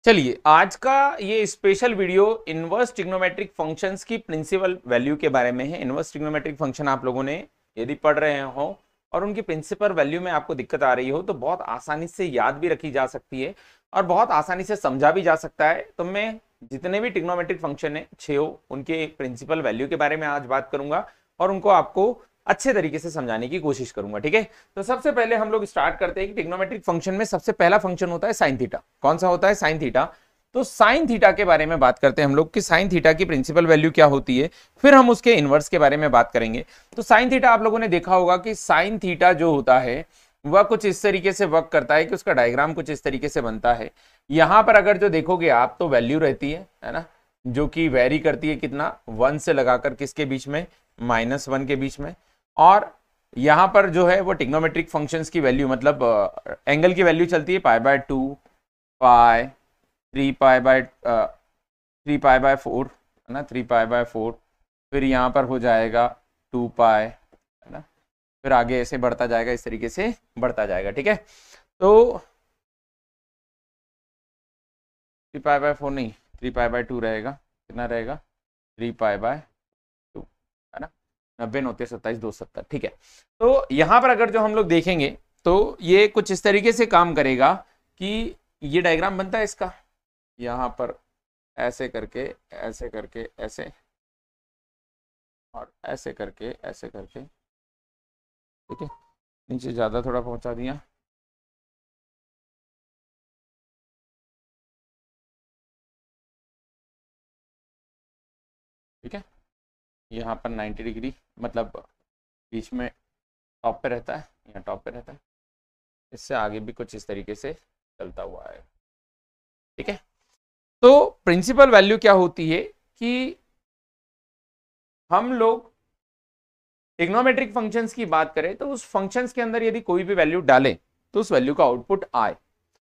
चलिए आज का ये special video inverse trigonometric functions की प्रिंसिपल वैल्यू के बारे में है। इनवर्स ट्रिग्नोमेट्रिक फंक्शन आप लोगों ने यदि पढ़ रहे हो और उनकी प्रिंसिपल वैल्यू में आपको दिक्कत आ रही हो तो बहुत आसानी से याद भी रखी जा सकती है और बहुत आसानी से समझा भी जा सकता है। तो मैं जितने भी ट्रिग्नोमेट्रिक फंक्शन है 6 उनके प्रिंसिपल वैल्यू के बारे में आज बात करूंगा और उनको आपको अच्छे तरीके से समझाने की कोशिश करूंगा। ठीक है, तो सबसे पहले हम लोग स्टार्ट करते हैं कि ट्रिग्नोमेट्रिक फंक्शन में सबसे पहला फंक्शन होता है साइन थीटा। कौन सा होता है? Sine theta. तो साइन थीटा के बारे में बात करते हैं हम लोग कि साइन थीटा की प्रिंसिपल वैल्यू क्या होती है, फिर हम उसके इनवर्स के बारे में बात करेंगे। तो साइन थीटा आप लोगों ने देखा होगा कि साइन थीटा जो होता है वह कुछ इस तरीके से वर्क करता है कि उसका डायग्राम कुछ इस तरीके से बनता है। यहां पर अगर जो देखोगे आप तो वैल्यू रहती है ना, जो कि वेरी करती है कितना, 1 से लगाकर किसके बीच में, -1 के बीच में। और यहां पर जो है वो ट्रिग्नोमेट्रिक फंक्शंस की वैल्यू मतलब एंगल की वैल्यू चलती है π/2, पाई, 3π/4 है ना, 3π/4। फिर यहाँ पर हो जाएगा 2π है ना, फिर आगे ऐसे बढ़ता जाएगा, इस तरीके से बढ़ता जाएगा। ठीक है, तो 3π/4 नहीं, 3π/2 रहेगा। कितना रहेगा? 3π/2 है ना, 90 9 27 2 70। ठीक है, तो यहां पर अगर जो हम लोग देखेंगे तो ये कुछ इस तरीके से काम करेगा कि ये डायग्राम बनता है इसका, यहां पर ऐसे करके ऐसे करके ऐसे और ऐसे करके ऐसे करके। ठीक है, नीचे ज्यादा थोड़ा पहुंचा दिया। ठीक है, यहाँ पर 90 डिग्री मतलब बीच में टॉप पे रहता है, यहाँ टॉप पे रहता है, इससे आगे भी कुछ इस तरीके से चलता हुआ है। ठीक है, तो प्रिंसिपल वैल्यू क्या होती है कि हम लोग ट्रिग्नोमेट्रिक फंक्शंस की बात करें तो उस फंक्शंस के अंदर यदि कोई भी वैल्यू डाले तो उस वैल्यू का आउटपुट आए।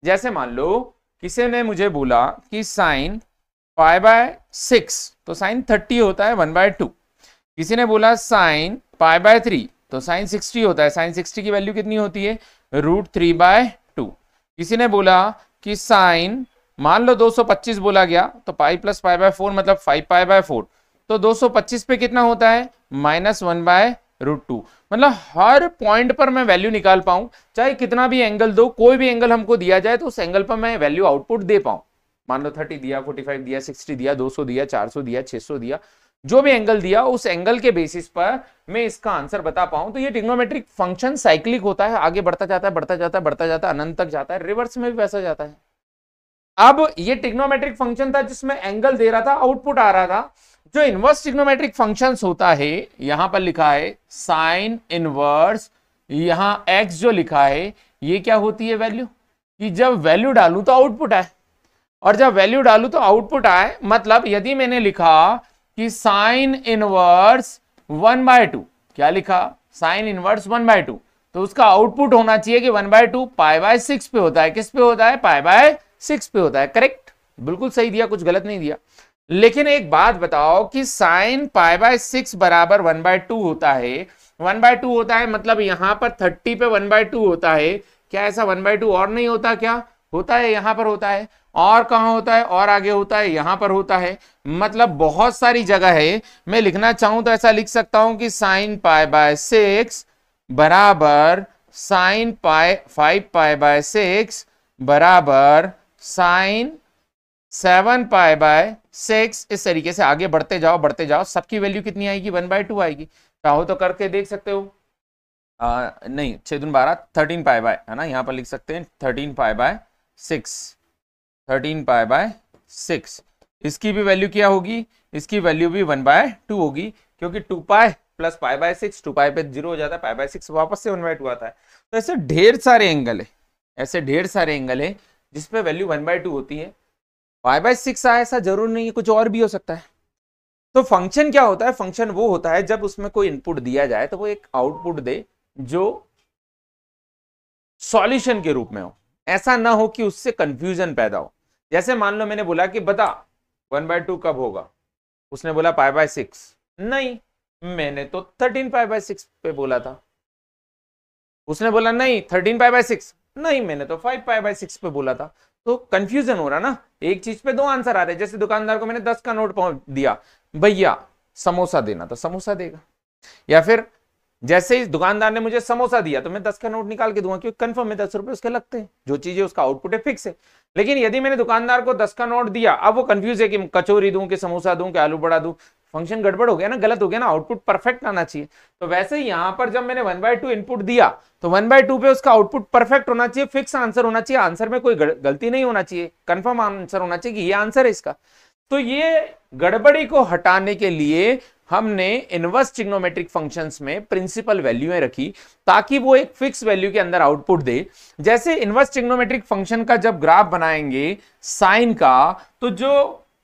जैसे मान लो किसी ने मुझे बोला कि साइन π/6 तो साइन 30 होता है 1/2। किसी ने बोला साइन π/3 तो साइन 60 होता है। साइन 60 की वैल्यू कितनी होती है? √3/2। किसी ने बोला कि साइन मान लो 225 बोला गया तो पाई प्लस π/4 मतलब 5π/4, तो 225 पे कितना होता है? -1/√2। मतलब हर पॉइंट पर मैं वैल्यू निकाल पाऊं, चाहे कितना भी एंगल दो, कोई भी एंगल हमको दिया जाए तो उस एंगल पर मैं वैल्यू आउटपुट दे पाऊं। मान लो 30 दिया, 45 दिया, 60 दिया, 200 दिया, 400 दिया, 600 दिया, जो भी एंगल दिया उस एंगल के बेसिस पर मैं इसका आंसर बता पाऊं। तो ये ट्रिग्नोमेट्रिक फंक्शन साइक्लिक होता है, आगे बढ़ता जाता है, बढ़ता जाता है, बढ़ता जाता है, अनंत तक जाता है, रिवर्स में भी वैसा जाता है। अब ये ट्रिग्नोमेट्रिक फंक्शन था जिसमें एंगल दे रहा था, आउटपुट आ रहा था। जो इनवर्स ट्रिग्नोमेट्रिक फंक्शंस होता है, यहां पर लिखा है साइन इनवर्स, यहां एक्स जो लिखा है ये क्या होती है वैल्यू, कि जब वैल्यू डालूं तो आउटपुट आए, और जब वैल्यू डालूं तो आउटपुट आए। मतलब यदि मैंने लिखा कि साइन इनवर्स 1/2, क्या लिखा? साइन इनवर्स 1/2, तो उसका आउटपुट होना चाहिए कि 1/2 π/6 पे होता है। किस पे होता है? π/6 पे होता है। करेक्ट, बिल्कुल सही दिया, कुछ गलत नहीं दिया। लेकिन एक बात बताओ कि साइन π/6 बराबर 1/2 होता है, 1/2 होता है मतलब यहां पर 30 पे 1/2 होता है। क्या ऐसा 1/2 और नहीं होता? क्या होता है? यहां पर होता है। और कहां होता है? और आगे होता है, यहां पर होता है। मतलब बहुत सारी जगह है। मैं लिखना चाहूं तो ऐसा लिख सकता हूं कि साइन π/6 बराबर साइन 5π/6 बराबर साइन 7π/6। इस तरीके से आगे बढ़ते जाओ बढ़ते जाओ, सबकी वैल्यू कितनी आएगी? 1/2 आएगी। चाहो तो करके देख सकते हो। नहीं, 6 दूनी 12, 13π है ना, यहां पर लिख सकते हैं 13π/6, 13π/6। इसकी भी वैल्यू क्या होगी? इसकी वैल्यू भी 1/2 होगी, क्योंकि 2π प्लस π/6, 2π पे 0 हो जाता है, π/6 वापस से 1/2 आता है। तो ऐसे ढेर सारे एंगल है, ऐसे ढेर सारे एंगल है जिसपे वैल्यू 1/2 होती है। π/6 आए ऐसा जरूर नहीं है, कुछ और भी हो सकता है। तो फंक्शन क्या होता है? फंक्शन वो होता है जब उसमें कोई इनपुट दिया जाए तो वो एक आउटपुट दे जो सॉल्यूशन के रूप में हो। ऐसा ना हो कि उससे कंफ्यूजन पैदा हो। जैसे मान लो मैंने बोला कि बता 1/2 कब होगा, उसने बोला π/6। नहीं, मैंने तो 13π/6 पे बोला था। उसने बोला नहीं 13π/6, नहीं, मैंने तो 5π/6 पे बोला था। तो कंफ्यूजन हो रहा ना, एक चीज पे दो आंसर आ रहे। जैसे दुकानदार को मैंने 10 का नोट दिया, भैया समोसा देना, तो समोसा देगा। या फिर जैसे ही दुकानदार ने मुझे समोसा दिया तो मैं 10 का नोट निकाल के दूंगा, क्योंकि कंफर्म है 10 रुपए उसके लगते हैं, जो चीज है उसका आउटपुट है, फिक्स है। लेकिन यदि मैंने दुकानदार को 10 का नोट दिया, अब वो कंफ्यूज है कि कचौरी दूं कि समोसा दूं कि आलू बड़ा दूं, फंक्शन गड़बड़ हो गया ना, गलत हो गया ना, आउटपुट परफेक्ट आना चाहिए। तो वैसे ही यहां पर जब मैंने 1/2 इनपुट दिया तो 1/2 पे उसका आउटपुट परफेक्ट होना चाहिए, फिक्स आंसर होना चाहिए, आंसर में कोई गलती नहीं होना चाहिए, कंफर्म आंसर होना चाहिए कि ये आंसर है इसका। तो ये गड़बड़ी को हटाने के लिए हमने इनवर्स ट्रिग्नोमेट्रिक फंक्शंस में प्रिंसिपल वैल्यूएं रखी, ताकि वो एक फिक्स वैल्यू के अंदर आउटपुट दे। जैसे इनवर्स ट्रिग्नोमेट्रिक फंक्शन का जब ग्राफ बनाएंगे साइन का, तो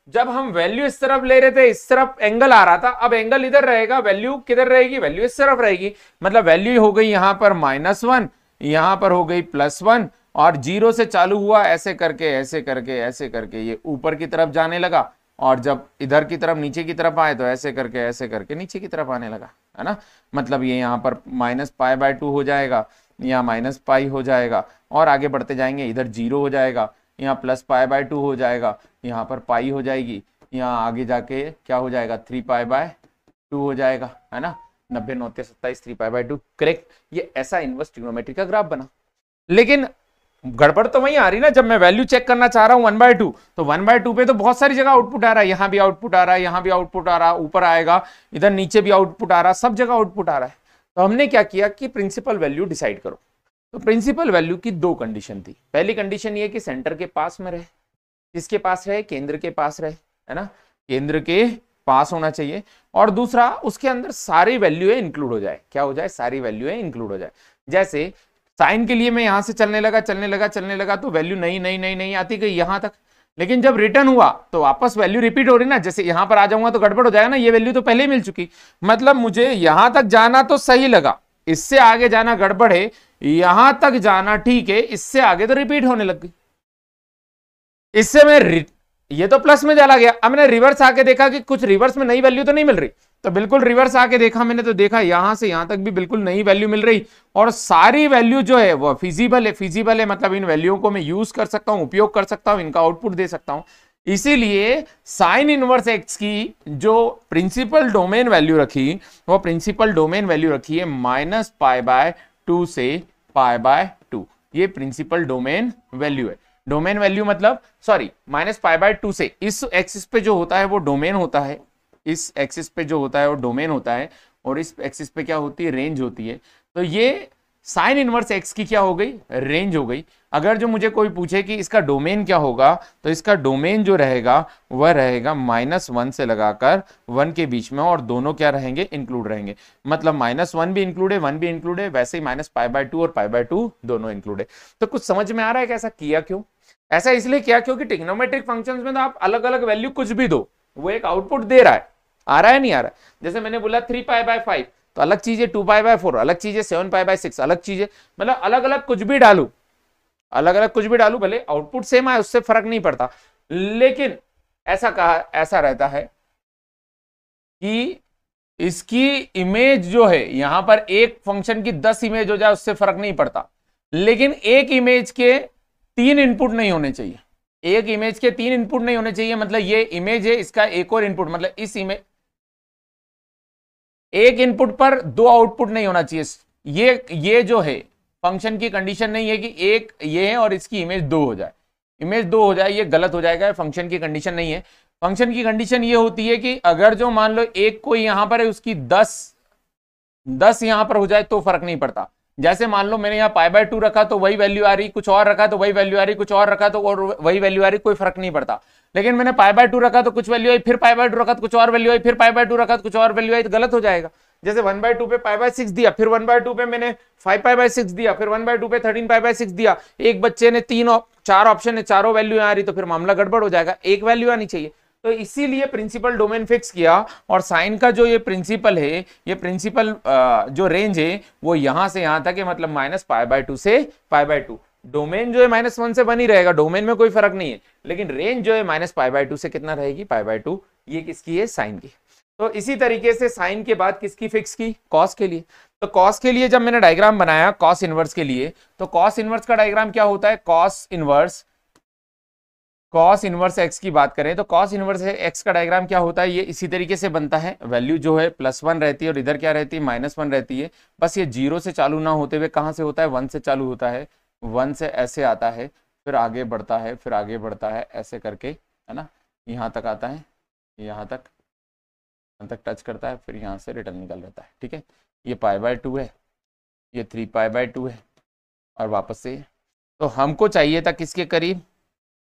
जब हम वैल्यू इस तरफ ले रहे थे, इस तरफ एंगल आ रहा था, अब एंगल इधर रहेगा, वैल्यू किधर रहेगी, वैल्यू इस तरफ रहेगी। मतलब वैल्यू हो गई यहां पर -1, यहां पर हो गई +1, और 0 से चालू हुआ, ऐसे करके ऐसे करके ऐसे करके ये ऊपर की तरफ जाने लगा, और जब इधर की तरफ नीचे की तरफ आए तो ऐसे करके नीचे की तरफ आने लगा, है ना। मतलब ये यहाँ पर -π/2 हो जाएगा, यहाँ -π हो जाएगा, और आगे बढ़ते जाएंगे, इधर 0 हो जाएगा, यहाँ +π/2 हो जाएगा, यहाँ पर पाई हो जाएगी, यहाँ आगे जाके क्या हो जाएगा 3π/2 हो जाएगा, है ना। 90 9 27 3π/2 करेक्ट। ये ऐसा इनवर्स ट्रिग्नोमेट्री का ग्राफ बना। लेकिन गड़बड़ तो वही आ रही ना, जब मैं वैल्यू चेक करना चाह रहा हूं 1/2, तो 1/2 पे तो बहुत सारी जगह आउटपुट आ रहा है, यहां भी आउटपुट आ रहा है, यहां भी आउटपुट आ रहा है, ऊपर आएगा, इधर नीचे भी आउटपुट आ रहा है, सब जगह आउटपुट आ रहा है। तो हमने क्या किया कि प्रिंसिपल वैल्यू डिसाइड करो। तो प्रिंसिपल वैल्यू की दो कंडीशन थी। पहली कंडीशन ये कि सेंटर के पास में रहे, किसके पास रहे, केंद्र के पास रहे, है ना, केंद्र के पास होना चाहिए। और दूसरा, उसके अंदर सारी वैल्यू इंक्लूड हो जाए। क्या हो जाए, सारी वैल्यू इंक्लूड हो जाए। जैसे साइन के लिए मैं यहां से चलने लगा तो वैल्यू नहीं आती गई यहां तक, लेकिन जब रिटर्न हुआ तो वापस वैल्यू रिपीट हो रही ना। जैसे यहां पर आ जाऊंगा तो गड़बड़ हो जाएगा ना, ये वैल्यू तो पहले ही मिल चुकी। मतलब मुझे यहां तक जाना तो सही लगा, इससे आगे जाना गड़बड़ है, यहां तक जाना ठीक है, इससे आगे तो रिपीट होने लग गई। इससे मैं ये तो प्लस में चला गया, अब मैंने रिवर्स आके देखा कि कुछ रिवर्स में नई वैल्यू तो नहीं मिल रही, तो बिल्कुल रिवर्स आके देखा मैंने, तो देखा यहां से यहां तक भी बिल्कुल नई वैल्यू मिल रही, और सारी वैल्यू जो है वो फिजिबल है, मतलब इन वैल्यू को मैं यूज कर सकता हूं, उपयोग कर सकता हूं, इनका आउटपुट दे सकता हूं। इसीलिए साइन इनवर्स एक्स की जो प्रिंसिपल डोमेन वैल्यू रखी, वो प्रिंसिपल डोमेन वैल्यू रखी है -π/2 से π/2। ये प्रिंसिपल डोमेन वैल्यू है। डोमेन वैल्यू मतलब सॉरी -π/2 से, इस एक्सिस पे जो होता है वो डोमेन होता है, इस एक्सिस पे जो होता है वो डोमेन होता है, और इस एक्सिस पे क्या होती है, रेंज होती है। तो ये साइन इनवर्स एक्स की क्या हो गई, रेंज हो गई। अगर जो मुझे कोई पूछे कि इसका डोमेन क्या होगा, तो इसका डोमेन जो रहेगा वह रहेगा -1 से लगाकर 1 के बीच में, और दोनों क्या रहेंगे, इंक्लूड रहेंगे। मतलब -1 भी इंक्लूड है, 1 भी इंक्लूड है, वैसे ही -π/2 और π/2 दोनों इंक्लूड है। तो कुछ समझ में आ रहा है कि ऐसा किया क्यों? ऐसा इसलिए किया क्योंकि ट्रिग्नोमेट्रिक फंक्शंस में तो आप अलग अलग वैल्यू कुछ भी दो, वो एक आउटपुट दे रहा है, आ रहा है नहीं आ रहा है। जैसे मैंने बोला 3π/5 तो अलग चीज है, 2π/4 अलग चीज है, 7π/6 अलग चीज है। मतलब अलग अलग कुछ भी डालू, अलग अलग कुछ भी डालू, भले आउटपुट सेम आए उससे फर्क नहीं पड़ता। लेकिन ऐसा रहता है कि इसकी इमेज जो है, यहां पर एक फंक्शन की 10 इमेज हो जाए उससे फर्क नहीं पड़ता, लेकिन एक इमेज के 3 इनपुट नहीं होने चाहिए। एक इमेज के 3 इनपुट नहीं होने चाहिए, मतलब ये इमेज है, इसका एक और इनपुट, मतलब इस इमेज एक इनपुट पर 2 आउटपुट नहीं होना चाहिए। ये जो है फंक्शन की कंडीशन नहीं है कि एक ये है और इसकी इमेज 2 हो जाए, इमेज 2 हो जाए, ये गलत हो जाएगा, फंक्शन की कंडीशन नहीं है। फंक्शन की कंडीशन ये होती है कि अगर जो मान लो एक कोई यहां पर है, उसकी 10 यहां पर हो जाए तो फर्क नहीं पड़ता। जैसे मान लो मैंने यहाँ π/2 रखा तो वही वैल्यू आ रही, कुछ और रखा तो वही वैल्यू आ रही, कुछ और रखा तो और वही वैल्यू आ रही, कोई फर्क नहीं पड़ता। लेकिन मैंने π/2 रखा तो कुछ वैल्यू आई, फिर π/2 रखा तो कुछ और वैल्यू आई, फिर π/2 रखा तो कुछ और वैल्यू आई, तो गलत हो जाएगा। जैसे 1/2 पे π/6 दिया, फिर 1/2 पे मैंने 5π/6 दिया, फिर 1/2 पे 13π/6 दिया, एक बच्चे ने 4 ऑप्शन है, चारों वैल्यू आ रही, तो फिर मामला गड़बड़ हो जाएगा, एक वैल्यू आनी चाहिए। तो इसीलिए प्रिंसिपल डोमेन फिक्स किया, और साइन का जो ये प्रिंसिपल है, ये प्रिंसिपल जो रेंज है वो यहां से यहां तक है, मतलब -π/2 से π/2। डोमेन जो है -1 से 1 ही रहेगा, डोमेन में कोई फर्क नहीं है, लेकिन रेंज जो है -π/2 से कितना रहेगी, π/2। ये किसकी है, साइन की। तो इसी तरीके से साइन के बाद किसकी फिक्स की, कॉस के लिए। तो कॉस के लिए जब मैंने डायग्राम बनाया कॉस इनवर्स के लिए, तो कॉस इनवर्स का डायग्राम क्या होता है, कॉस इनवर्स एक्स की बात करें तो कॉस इनवर्स एक्स का डायग्राम क्या होता है, ये इसी तरीके से बनता है। वैल्यू जो है +1 रहती है और इधर क्या रहती है, -1 रहती है। बस ये 0 से चालू ना होते हुए कहां से होता है, 1 से चालू होता है। 1 से ऐसे आता है, फिर आगे बढ़ता है, फिर आगे बढ़ता है, ऐसे करके, है ना, यहाँ तक आता है, यहाँ तक टच करता है, फिर यहाँ से रिटर्न निकल जाता है। ठीक है, ये π/2 है, ये 3π/2 है, और वापस से। तो हमको चाहिए था किसके करीब,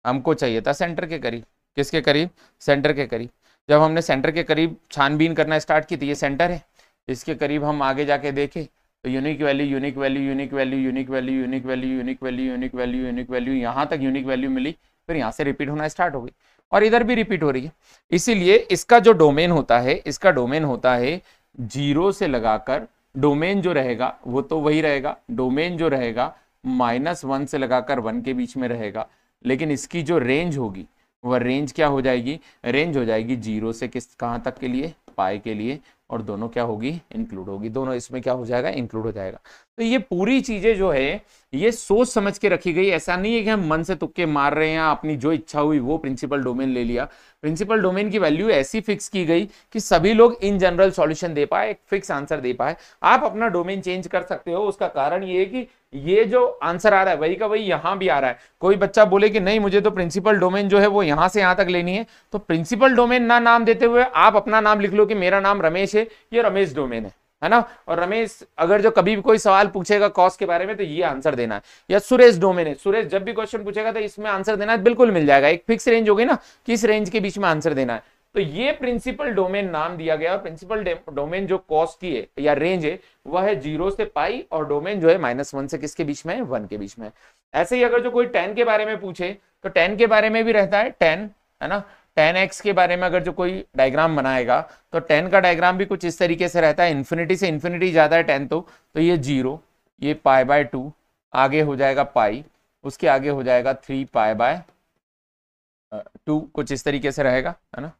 हमको चाहिए था सेंटर के करीब। किसके करीब, सेंटर के करीब। जब हमने सेंटर के करीब छानबीन करना स्टार्ट की, तो ये सेंटर है, इसके करीब हम आगे जाके देखें तो unique value, unique value, unique value, unique value, unique value, unique value, unique value, unique value, यहाँ तक यूनिक वैल्यू मिली, फिर यहाँ से रिपीट होना स्टार्ट हो गई, और इधर भी रिपीट हो रही है। इसीलिए इसका जो डोमेन होता है, इसका डोमेन होता है 0 से लगाकर, डोमेन जो रहेगा वो तो वही रहेगा, डोमेन जो रहेगा -1 से लगाकर 1 के बीच में रहेगा, लेकिन इसकी जो रेंज होगी वह रेंज क्या हो जाएगी, रेंज हो जाएगी 0 से किस कहाँ तक के लिए, पाई के लिए, और दोनों क्या होगी, इंक्लूड होगी, दोनों इसमें क्या हो जाएगा, इंक्लूड हो जाएगा। तो ये पूरी चीजें जो है ये सोच समझ के रखी गई, ऐसा नहीं है कि हम मन से तुक्के मार रहे हैं, अपनी जो इच्छा हुई वो प्रिंसिपल डोमेन ले लिया। प्रिंसिपल डोमेन की वैल्यू ऐसी फिक्स की गई कि सभी लोग इन जनरल सॉल्यूशन दे पाए, एक फिक्स आंसर दे पाए। आप अपना डोमेन चेंज कर सकते हो, उसका कारण ये है कि ये जो आंसर आ रहा है वही का वही यहां भी आ रहा है। कोई बच्चा बोले कि नहीं मुझे तो प्रिंसिपल डोमेन जो है वो यहां से यहां तक लेनी है, तो प्रिंसिपल डोमेन ना नाम देते हुए आप अपना नाम लिख लो कि मेरा नाम रमेश है, ये रमेश डोमेन है ना। और रमेश अगर जो कभी भी कोई सवाल पूछेगा कॉस के बारे में तो ये आंसर देना है, या सुरेश डोमेन है, सुरेश जब भी क्वेश्चन पूछेगा तो इसमें आंसर देना है, बिल्कुल मिल जाएगा। एक फिक्स रेंज होगी ना, किस रेंज के बीच में आंसर देना है, तो ये प्रिंसिपल डोमेन नाम दिया गया। और प्रिंसिपल डोमेन जो कॉस की है या रेंज है वह है 0 से पाई, और डोमेन जो है -1 से किसके बीच में है, 1 के बीच में। ऐसे ही अगर जो कोई 10 के बारे में पूछे तो 10 के बारे में भी रहता है 10, है ना। 10x के बारे में अगर जो कोई डायग्राम बनाएगा तो 10 का डायग्राम भी कुछ इस तरीके से रहता है, इन्फिनिटी से इन्फिनिटी जाता है 10, तो ये 0, ये π/2, आगे हो जाएगा पाई, उसके आगे हो जाएगा 3π/2, कुछ इस तरीके से रहेगा, है ना।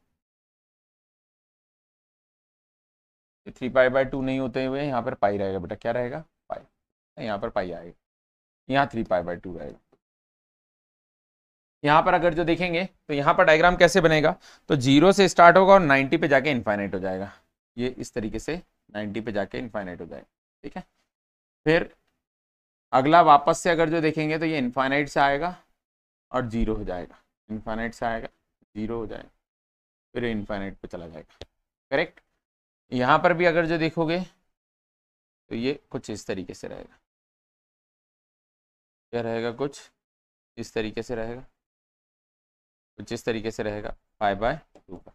3π/2 नहीं होते हुए यहाँ पर पाई रहेगा बेटा, क्या रहेगा, पाई, यहाँ पर पाई आएगा, यहाँ 3π/2 रहेगा। यहाँ पर अगर जो देखेंगे तो यहाँ पर डायग्राम कैसे बनेगा, तो 0 से स्टार्ट होगा और 90 पे जाके इनफाइनाइट हो जाएगा, ये इस तरीके से 90 पे जाके इनफाइनाइट हो जाएगा। ठीक है, फिर अगला वापस से अगर जो देखेंगे तो ये इनफाइनाइट से आएगा और 0 हो जाएगा, इनफाइनाइट से आएगा 0 हो जाएगा, फिर इनफाइनाइट पे चला जाएगा। करेक्ट। यहाँ पर भी अगर जो देखोगे तो ये कुछ इस तरीके से रहेगा, क्या रहेगा, कुछ इस तरीके से रहेगा, कुछ इस तरीके से रहेगा π/2 का।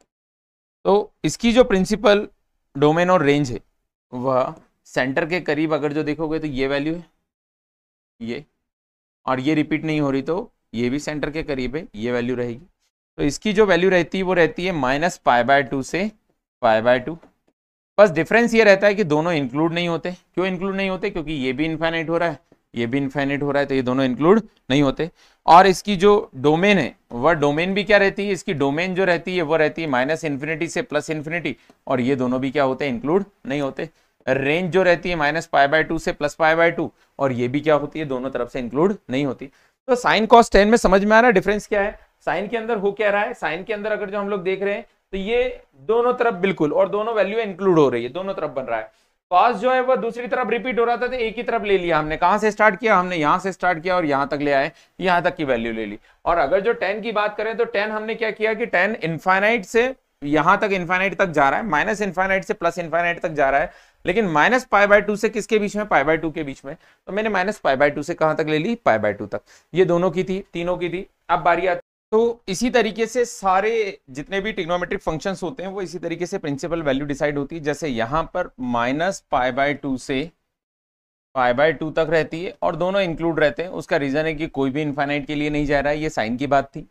तो इसकी जो प्रिंसिपल डोमेन और रेंज है वह सेंटर के करीब अगर जो देखोगे तो ये वैल्यू है, ये, और ये रिपीट नहीं हो रही तो ये भी सेंटर के करीब है, ये वैल्यू रहेगी। तो इसकी जो वैल्यू रहती है वो रहती है -π/2 से π/2। बस डिफरेंस ये रहता है कि दोनों इंक्लूड नहीं होते। क्यों इंक्लूड नहीं होते, क्योंकि ये भी इनफाइनाइट हो रहा है, ये भी इनफाइनाइट हो रहा है, तो ये दोनों इंक्लूड नहीं होते। और इसकी जो डोमेन है वह डोमेन भी क्या रहती है, इसकी डोमेन जो रहती है वो रहती है -∞ से +∞, और ये दोनों भी क्या होते हैं, इंक्लूड नहीं होते। रेंज जो रहती है -π/2 से +π/2, और ये भी क्या होती है, दोनों तरफ से इंक्लूड नहीं होती। तो साइन कॉस टेन में समझ में आ रहा है डिफरेंस क्या है, साइन के अंदर हो क्या रहा है। साइन के अंदर अगर जो हम लोग देख रहे हैं तो ये दोनों तरफ बिल्कुल, और दोनों वैल्यू इंक्लूड हो रही है, दोनों तरफ बन रहा है। कॉस जो है वो दूसरी तरफ रिपीट हो रहा था, तो एक ही तरफ ले लिया हमने। कहां से स्टार्ट किया, हमने यहां से स्टार्ट किया और यहां तक ले आए, यहां तक की वैल्यू ले ली। और अगर जो 10 की बात करें तो 10 हमने क्या किया कि 10 इनफाइनाइट से यहां तक इनफाइनाइट तक जा रहा है, -∞ से +∞ तक जा रहा है, लेकिन -π/2 से किसके बीच में, π/2 के बीच में। तो मैंने -π/2 से कहां तक ले ली, π/2 तक। ये दोनों की थी, तीनों की थी। अब बारी आती, तो इसी तरीके से सारे जितने भी ट्रिग्नोमेट्रिक फंक्शंस होते हैं वो इसी तरीके से प्रिंसिपल वैल्यू डिसाइड होती है। जैसे यहाँ पर -π/2 से π/2 तक रहती है और दोनों इंक्लूड रहते हैं। उसका रीजन है कि कोई भी इनफाइनाइट के लिए नहीं जा रहा है, ये साइन की बात थी।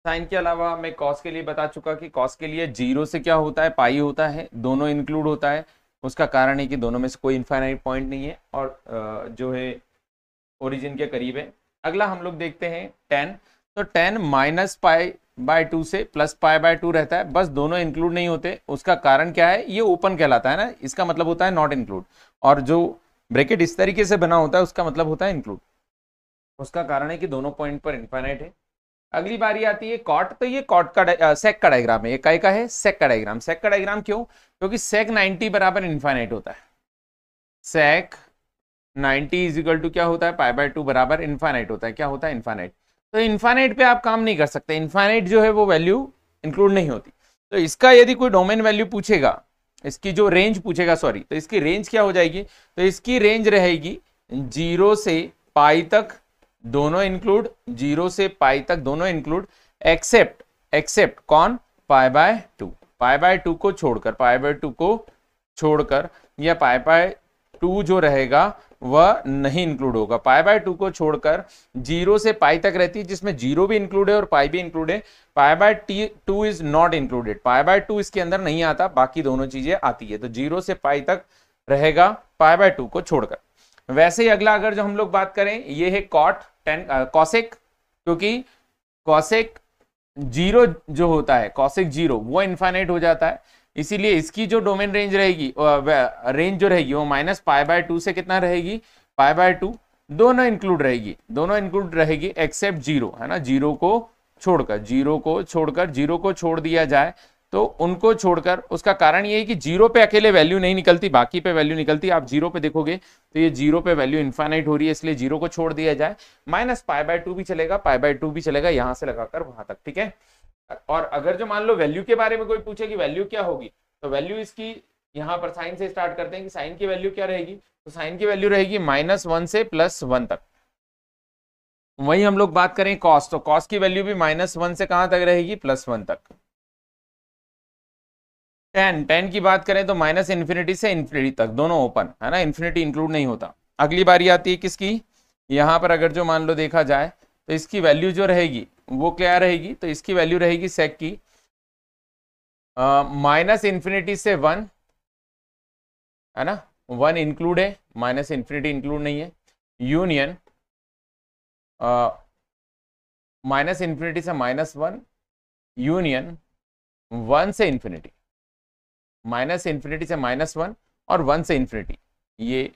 साइन के अलावा मैं कॉस के लिए बता चुका कि कॉस के लिए 0 से क्या होता है, पाई होता है, दोनों इंक्लूड होता है। उसका कारण है कि दोनों में से कोई इनफाइनाइट पॉइंट नहीं है और जो है ओरिजिन के करीब है। अगला हम लोग देखते हैं 10। तो 10 -π बाय टू से प्लस पाई बाय टू रहता है, बस दोनों इंक्लूड नहीं होते। उसका कारण क्या है, ये ओपन कहलाता है ना, इसका मतलब होता है नॉट इंक्लूड, और जो ब्रैकेट इस तरीके से बना होता है उसका मतलब होता है इंक्लूड। उसका कारण है कि दोनों पॉइंट पर इनफाइनाइट है। अगली बारी आती है कॉट, तो ये कॉट का सेक का डायग्राम है, ये काय का है, सेक का डायग्राम। सेक का डायग्राम क्यों, क्योंकि सेक 90 बराबर इनफाइनाइट होता है। सेक 90 इज इक्वल टू क्या होता है, पाई बाय टू बराबर इनफाइनाइट होता है। क्या होता है, इनफाइनाइट। तो इनफाइनाइट पे आप काम नहीं कर सकते, इनफाइनाइट जो है वो वैल्यू इंक्लूड नहीं होती। तो इसका यदि कोई डोमेन वैल्यू पूछेगा, इसकी जो रेंज पूछेगा, सॉरी, तो इसकी रेंज क्या हो जाएगी, तो इसकी रेंज रहेगी 0 से पाई तक दोनों इंक्लूड, 0 से पाई तक दोनों इंक्लूड, एक्सेप्ट कौन, pi by two. Pi by two को छोड़कर, पाई बाय टू को छोड़कर, या पाई बाय टू जो रहेगा वह नहीं इंक्लूड होगा। पाई बाय टू को छोड़कर 0 से पाई तक रहती है, जिसमें 0 भी इंक्लूड है और पाई भी इंक्लूड है। Pi by two is not included, pi by two इसके अंदर नहीं आता, बाकी दोनों चीजें आती है। तो 0 से पाई तक रहेगा पाई बाय टू को छोड़कर। वैसे ही अगला अगर जो हम लोग बात करें, ये है कॉट 10 कॉसेक, क्योंकि कॉसेक 0 जो होता है, कॉसेक 0 वो इनफाइनाइट हो जाता है, इसीलिए इसकी जो डोमेन रेंज रहेगी, रेंज जो रहेगी वो माइनस पाई बाय टू से कितना रहेगी, पाई बाय टू, दोनों इंक्लूड रहेगी, दोनों इंक्लूड रहेगी एक्सेप्ट 0, है ना, 0 को छोड़कर, 0 को छोड़कर, 0 को छोड़ दिया जाए तो उनको छोड़कर। उसका कारण ये है कि 0 पे अकेले वैल्यू नहीं निकलती, बाकी पे वैल्यू निकलती। आप 0 पे देखोगे तो ये 0 पे वैल्यू इनफाइनाइट हो रही है, इसलिए 0 को छोड़ दिया जाए। माइनस पाई बाय टू भी चलेगा, पाई बाय टू भी चलेगा, यहां से लगाकर वहां तक, ठीक है। और अगर जो मान लो वैल्यू के बारे में कोई पूछे कि वैल्यू क्या होगी, तो वैल्यू इसकी यहां पर साइन से स्टार्ट करते हैं कि साइन की वैल्यू क्या रहेगी, तो साइन की वैल्यू रहेगी -1 से +1 तक। वही हम लोग बात करें कॉस, तो कॉस की वैल्यू भी -1 से कहां तक रहेगी, +1 तक। टेन की बात करें तो -इन्फिनिटी से इन्फिनिटी तक, दोनों ओपन है ना, इन्फिनिटी इंक्लूड नहीं होता। अगली बारी आती है किसकी, यहां पर अगर जो मान लो देखा जाए तो इसकी वैल्यू जो रहेगी वो क्या रहेगी, तो इसकी वैल्यू रहेगी सेक की -इन्फिनिटी से 1, है ना, 1 इंक्लूड है, -इन्फिनिटी इंक्लूड नहीं है, यूनियन -इन्फिनिटी से -1, यूनियन 1 से इन्फिनिटी, -इन्फिनिटी से -1 और 1 से इन्फिनिटी। ये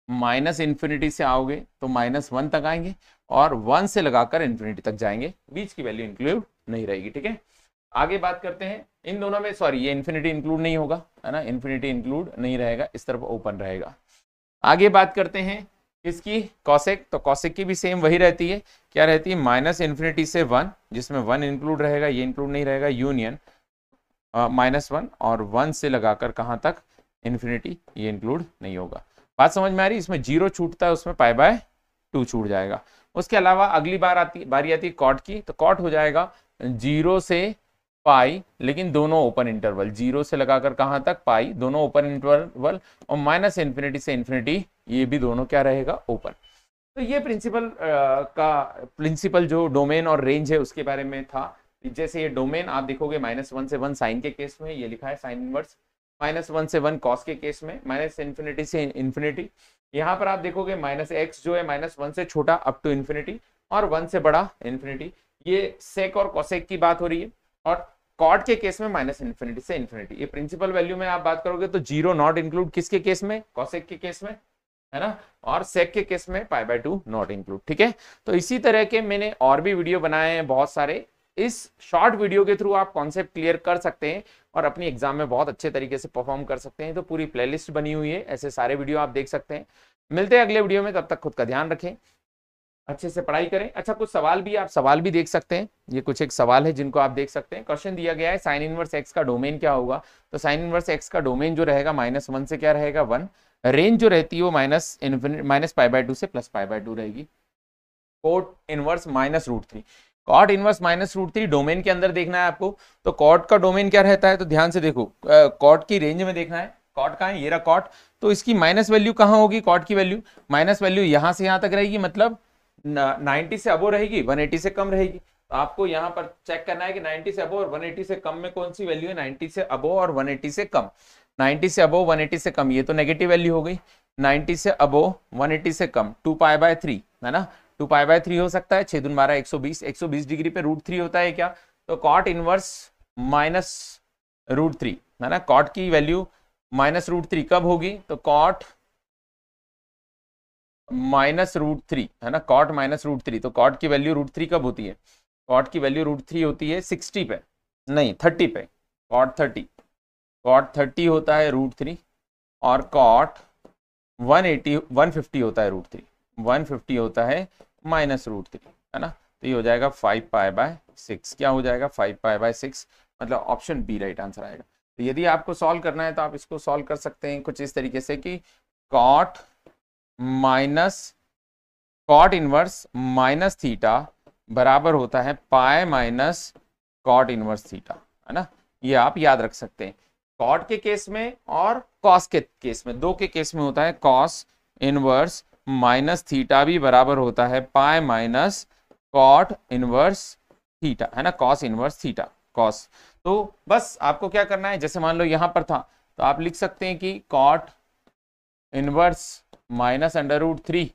-इन्फिनिटी से आओगे तो -1 तक आएंगे और 1 से लगाकर इन्फिनिटी तक जाएंगे, बीच की वैल्यू इंक्लूड नहीं रहेगी, ठीक है। आगे बात करते हैं इन दोनों में, सॉरी ये इन्फिनिटी इंक्लूड नहीं होगा, है ना, इन्फिनिटी इंक्लूड नहीं रहेगा, इस तरफ ओपन रहेगा। आगे बात करते हैं इसकी कॉसेक, तो कॉसेक की भी सेम वही रहती है, क्या रहती है, -इन्फिनिटी से 1, जिसमें 1 इंक्लूड रहेगा, ये इंक्लूड नहीं रहेगा, यूनियन -1 और 1 से लगाकर कहां तक, इन्फिनिटी, ये इंक्लूड नहीं होगा। बात समझ में आ रही, इसमें 0 छूटता है, उसमें पाई बाय टू छूट जाएगा। उसके अलावा अगली बारी आती है कॉट की, तो कॉट हो जाएगा 0 से पाई, लेकिन दोनों ओपन इंटरवल, 0 से लगाकर कहां तक, पाई, दोनों ओपन इंटरवल, और -इन्फिनिटी से इन्फिनिटी, ये भी दोनों क्या रहेगा, ओपन। तो ये प्रिंसिपल जो डोमेन और रेंज है उसके बारे में था। जैसे ये डोमेन आप देखोगे -1 से 1 साइन के केस में ये लिखा है साइन इनवर्स, -1 से 1 कॉस के केस में, -इन्फिनिटी से इन्फिनिटी। यहाँ पर आप देखोगे -x जो है -1 से छोटा अप टू इन्फिनिटी और 1 से बड़ा इन्फिनिटी। ये सेक और कॉसेक की बात हो रही है, और कॉट के केस में -इन्फिनिटी से इन्फिनिटी। ये प्रिंसिपल वैल्यू में आप बात करोगे तो 0 नॉट इंक्लूड, किसके केस में, कॉसेक के केस में, है ना, और सेक के केस में pi by two not include, ठीक है। तो इसी तरह के मैंने और भी वीडियो बनाए हैं बहुत सारे, इस शॉर्ट वीडियो के थ्रू आप कॉन्सेप्ट क्लियर कर सकते हैं और अपनी एग्जाम में बहुत अच्छे तरीके से परफॉर्म कर सकते हैं। तो पूरी प्लेलिस्ट बनी हुई है, ऐसे सारे वीडियो आप देख सकते हैं। मिलते हैं अगले वीडियो में, तब तक खुद का ध्यान रखें, अच्छे से पढ़ाई करें। अच्छा, कुछ सवाल भी, आप सवाल भी देख सकते हैं, ये कुछ एक सवाल है जिनको आप देख सकते हैं। क्वेश्चन दिया गया है साइन इनवर्स एक्स का डोमेन क्या होगा, तो साइन इनवर्स एक्स का डोमेन जो रहेगा -1 से क्या रहेगा, 1, रेंज जो रहती है वो -π/2 से +π/2 रहेगी। Cot inverse -√3, cot inverse -√3 domain के अंदर देखना है आपको, तो कॉट का डोमेन क्या रहता है, तो ध्यान से देखो, कॉट की रेंज में देखना है, कॉट कहाँ है, ये रहा कॉट, तो इसकी माइनस वैल्यू कहाँ होगी, कॉट की वैल्यू, माइनस वैल्यू यहाँ से यहाँ तक रहेगी, मतलब 90 से अबो रहेगी, 180 से कम रहेगी। तो आपको यहाँ पर चेक करना है कि 90 से अबो और 180 से कम में कौन सी वैल्यू है, 90 से अबो और 180 से कम। 90 से अबो 180 से कम, ये तो नेगेटिव वैल्यू हो गई। 90 से अबो 180 से कम 2π/3 है ना, 2π/3 हो सकता है, 6 दूनी 12 120 डिग्री पे √3 होता है क्या, तो कॉट इनवर्स माइनस √3 है ना, कॉट की वैल्यू -√3 कब होगी, तो कॉट -√3 है ना, कॉट -√3, तो कॉट की वैल्यू √3 कब होती है, कॉट की वैल्यू √3 होती है 60 पे, नहीं 30 पे, कॉट 30 होता है √3 और कॉट 150 होता है √3, 150 होता है -√3 है ना, तो ये हो जाएगा 5π/6, क्या हो जाएगा 5π/6, मतलब ऑप्शन बी राइट आंसर आएगा। तो यदि आपको सॉल्व करना है तो आप इसको सॉल्व कर सकते हैं कुछ इस तरीके से कि कॉट इनवर्स माइनस थीटा बराबर होता है pi minus cot inverse theta, है ना, ये आप याद रख सकते हैं। कॉट के केस में और कॉस के केस में, दो के केस में होता है कॉस इनवर्स माइनस थीटा भी बराबर होता है pi minus cot inverse theta, है ना, कॉस इनवर्स थीटा कॉस। तो बस आपको क्या करना है, जैसे मान लो यहां पर था तो आप लिख सकते हैं कि कॉट इनवर्स माइनस √3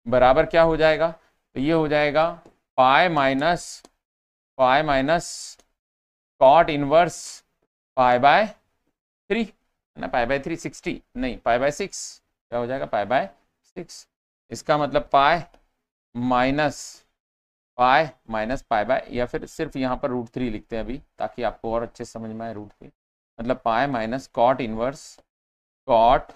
बराबर क्या हो जाएगा, तो ये हो जाएगा पाई माइनस कॉट इनवर्स π/3 है ना, π/3 60 नहीं π/6, क्या हो जाएगा π/6, इसका मतलब पाई माइनस या फिर सिर्फ यहाँ पर √3 लिखते हैं अभी ताकि आपको और अच्छे समझ में आए, √3 मतलब pi minus cot inverse cot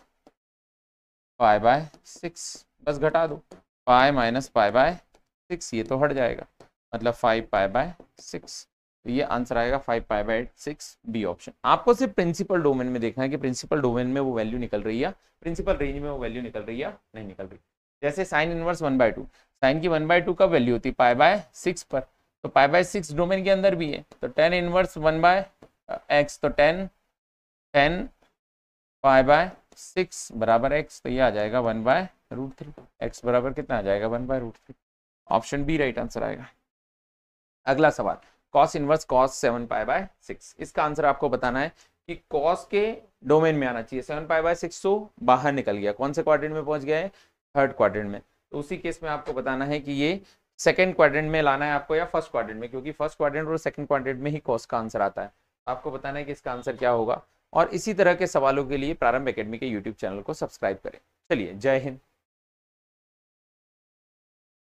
π/6, बस घटा दो पाई माइनस π/6, ये तो हट जाएगा, मतलब 5π/6, तो ये आंसर आएगा 5π/6 बी ऑप्शन। आपको सिर्फ प्रिंसिपल डोमेन में देखना है कि प्रिंसिपल डोमेन में वो वैल्यू निकल रही है, प्रिंसिपल रेंज में वो वैल्यू निकल रही है नहीं निकल रही। जैसे साइन इनवर्स 1/2, साइन की 1/2 कब वैल्यू होती है π/6 पर, तो π/6 डोमेन के अंदर भी है, तो tan इनवर्स 1/x, तो tan π/6 बराबर x, तो ये आ जाएगा 1/√3, x बराबर कितना आ जाएगा 1/√3, ऑप्शन बी राइट आंसर आएगा। अगला सवाल, cos इनवर्स cos 7π/6, इसका आंसर आपको बताना है कि cos के डोमेन में आना चाहिए, 7π/6 तो बाहर निकल गया, कौन से क्वाड्रेंट में पहुंच गया है, थर्ड क्वाड्रेंट में, तो उसी केस में आपको बताना है कि ये सेकंड क्वाड्रेंट में लाना है आपको या फर्स्ट क्वाड्रेंट में, क्योंकि फर्स्ट क्वाड्रेंट और सेकंड क्वाड्रेंट में ही cos का आंसर आता है। आपको बताना है कि इसका आंसर क्या होगा, और इसी तरह के सवालों के लिए प्रारंभ एकेडमी के यूट्यूब चैनल को सब्सक्राइब करें। चलिए, जय हिंद।